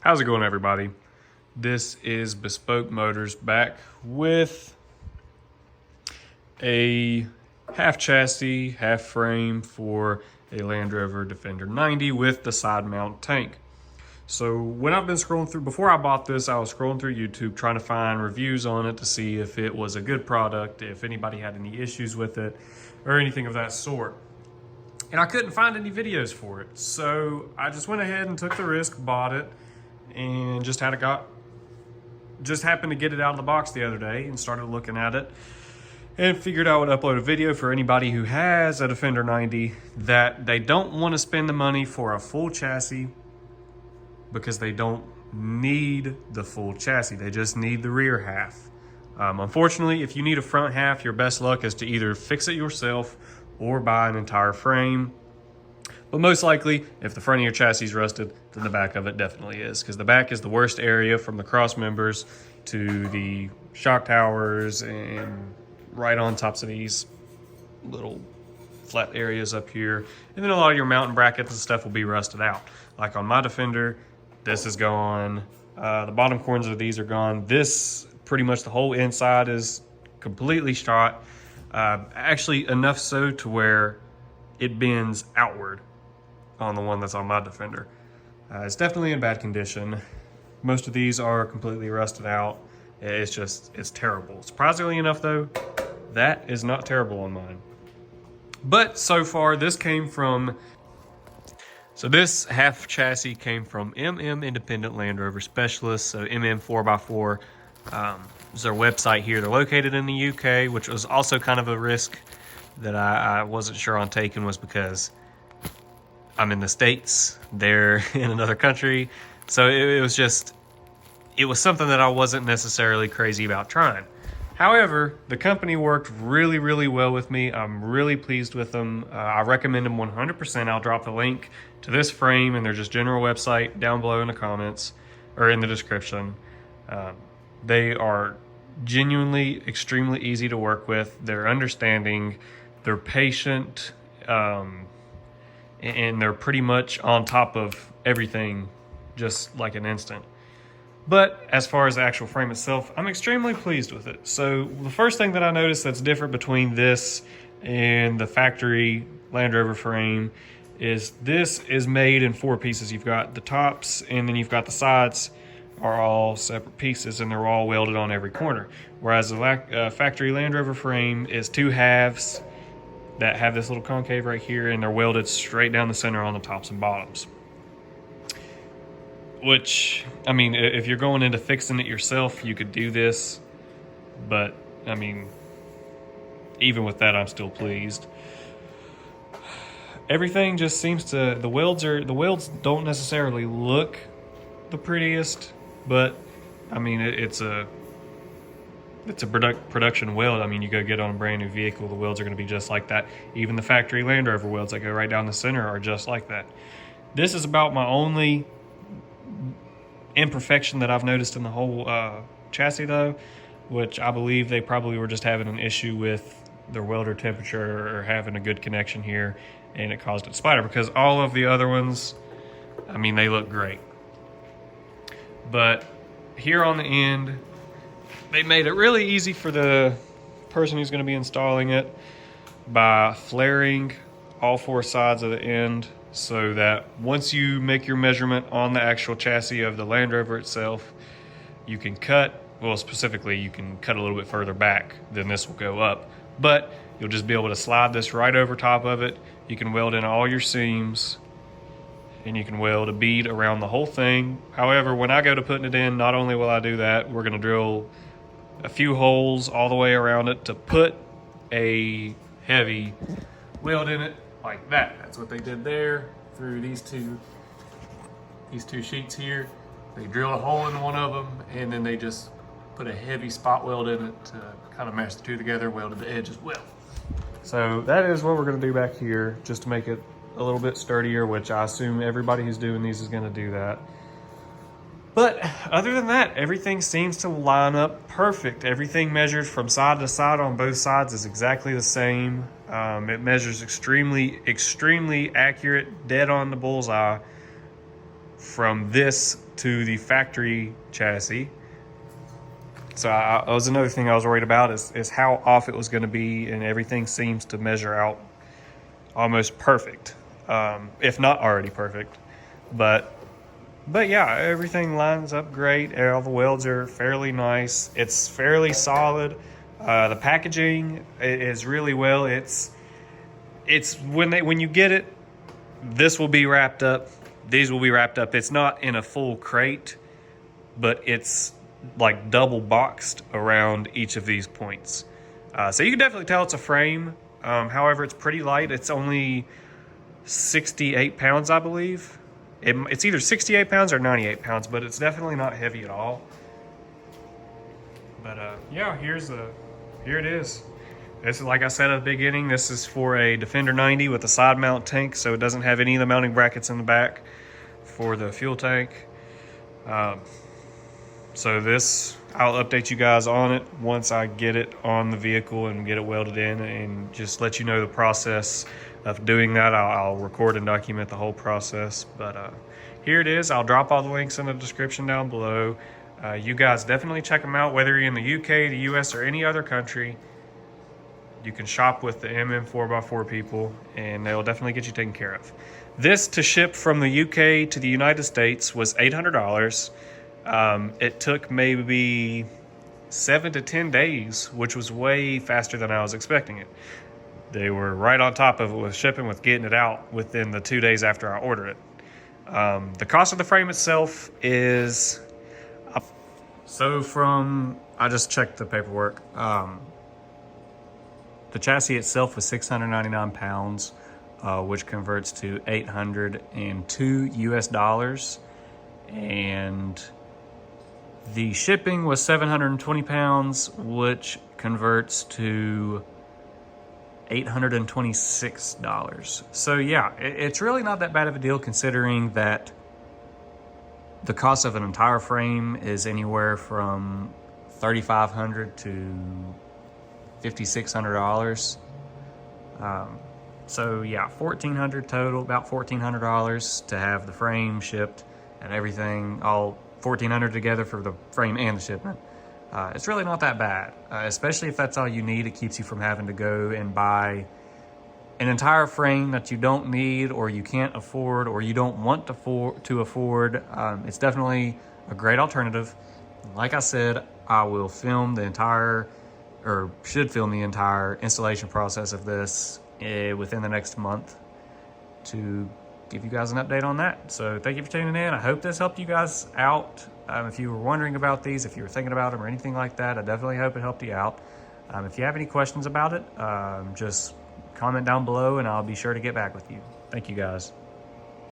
How's it going, everybody? This is Bespoke Motors back with a half chassis, half frame for a Land Rover Defender 90 with the side mount tank. So when I've been scrolling through, before I bought this, I was scrolling through YouTube trying to find reviews on it to see if it was a good product, if anybody had any issues with it, or anything of that sort. And I couldn't find any videos for it. So I just went ahead and took the risk, bought it, and just happened to get it out of the box the other day and started looking at it and figured I would upload a video for anybody who has a Defender 90 that they don't want to spend the money for a full chassis because they don't need the full chassis. They just need the rear half. Unfortunately, if you need a front half, your best luck is to either fix it yourself or buy an entire frame. But most likely, if the front of your chassis is rusted, then the back of it definitely is, because the back is the worst area from the cross members to the shock towers and right on tops of these little flat areas up here. And then a lot of your mounting brackets and stuff will be rusted out. Like on my Defender, this is gone. The bottom corners of these are gone. This, pretty much the whole inside is completely shot. Actually enough so to where it bends outward on the one that's on my Defender. It's definitely in bad condition. Most of these are completely rusted out. It's terrible. Surprisingly enough though, that is not terrible on mine. But so far this half chassis came from MM Independent Land Rover Specialists, so MM 4x4 is their website here. They're located in the UK, which was also kind of a risk that I wasn't sure on taking, was because I'm in the States, they're in another country. So it was something that I wasn't necessarily crazy about trying. However, the company worked really, really well with me. I'm really pleased with them. I recommend them 100%. I'll drop the link to this frame and their just general website down below in the comments or in the description. They are genuinely extremely easy to work with. They're understanding, they're patient, and they're pretty much on top of everything just like an instant. But as far as the actual frame itself, I'm extremely pleased with it. So the first thing that I noticed that's different between this and the factory Land Rover frame is this is made in 4 pieces. You've got the tops and then you've got the sides are all separate pieces and they're all welded on every corner. Whereas the factory Land Rover frame is 2 halves that have this little concave right here and they're welded straight down the center on the tops and bottoms. Which, I mean, if you're going into fixing it yourself, you could do this. But, I mean, even with that, I'm still pleased. Everything just seems to, the welds don't necessarily look the prettiest, but, I mean, it's a production weld. I mean, you go get on a brand new vehicle, the welds are going to be just like that. Even the factory Land Rover welds that go right down the center are just like that. This is about my only imperfection that I've noticed in the whole chassis though, which I believe they probably were just having an issue with their welder temperature or having a good connection here, and it caused it to spider, because all of the other ones, I mean, they look great. But here on the end, they made it really easy for the person who's going to be installing it by flaring all 4 sides of the end, so that once you make your measurement on the actual chassis of the Land Rover itself, you can cut, well, specifically you can cut a little bit further back than this will go up, but you'll just be able to slide this right over top of it. You can weld in all your seams and you can weld a bead around the whole thing. However, when I go to putting it in, not only will I do that, we're going to drill a few holes all the way around it to put a heavy weld in it like that. That's what they did there through these two sheets here. They drilled a hole in one of them and then they just put a heavy spot weld in it to kind of mash the two together, welded the edge as well. So that is what we're going to do back here, just to make it a little bit sturdier, which I assume everybody who's doing these is going to do that. But other than that, everything seems to line up perfect. Everything measured from side to side on both sides is exactly the same. It measures extremely accurate, dead on the bullseye from this to the factory chassis. So that was another thing I was worried about is how off it was going to be, and everything seems to measure out almost perfect, if not already perfect. But yeah, everything lines up great. All the welds are fairly nice. It's fairly solid. The packaging is really well. It's when you get it, this will be wrapped up. These will be wrapped up. It's not in a full crate, but it's like double boxed around each of these points. So you can definitely tell it's a frame. However, it's pretty light. It's only 68 pounds, I believe. It's either 68 pounds or 98 pounds, but it's definitely not heavy at all. But yeah, here it is. This is, like I said at the beginning, this is for a Defender 90 with a side mount tank, so it doesn't have any of the mounting brackets in the back for the fuel tank. So this, I'll update you guys on it once I get it on the vehicle and get it welded in, and just let you know the process of doing that. I'll record and document the whole process. But here it is. I'll drop all the links in the description down below. You guys definitely check them out, whether you're in the UK, the US, or any other country. You can shop with the MM4x4 people, and they'll definitely get you taken care of. This to ship from the UK to the United States was $800. It took maybe 7 to 10 days, which was way faster than I was expecting it. They were right on top of it with shipping, with getting it out within the 2 days after I ordered it. The cost of the frame itself is... I just checked the paperwork. The chassis itself was 699 pounds, which converts to 802 US dollars. And the shipping was 720 pounds, which converts to $826. So yeah, it's really not that bad of a deal, considering that the cost of an entire frame is anywhere from $3,500 to $5,600. So yeah, $1,400 total, about $1,400 to have the frame shipped and everything, all $1,400 together for the frame and the shipment. It's really not that bad, especially if that's all you need. It keeps you from having to go and buy an entire frame that you don't need, or you can't afford, or you don't want to afford. It's definitely a great alternative. Like I said, I will film the entire, or should film the entire installation process of this within the next month to give you guys an update on that. So thank you for tuning in. I hope this helped you guys out. If you were wondering about these, if you were thinking about them or anything like that, I definitely hope it helped you out. If you have any questions about it, just comment down below and I'll be sure to get back with you. Thank you guys.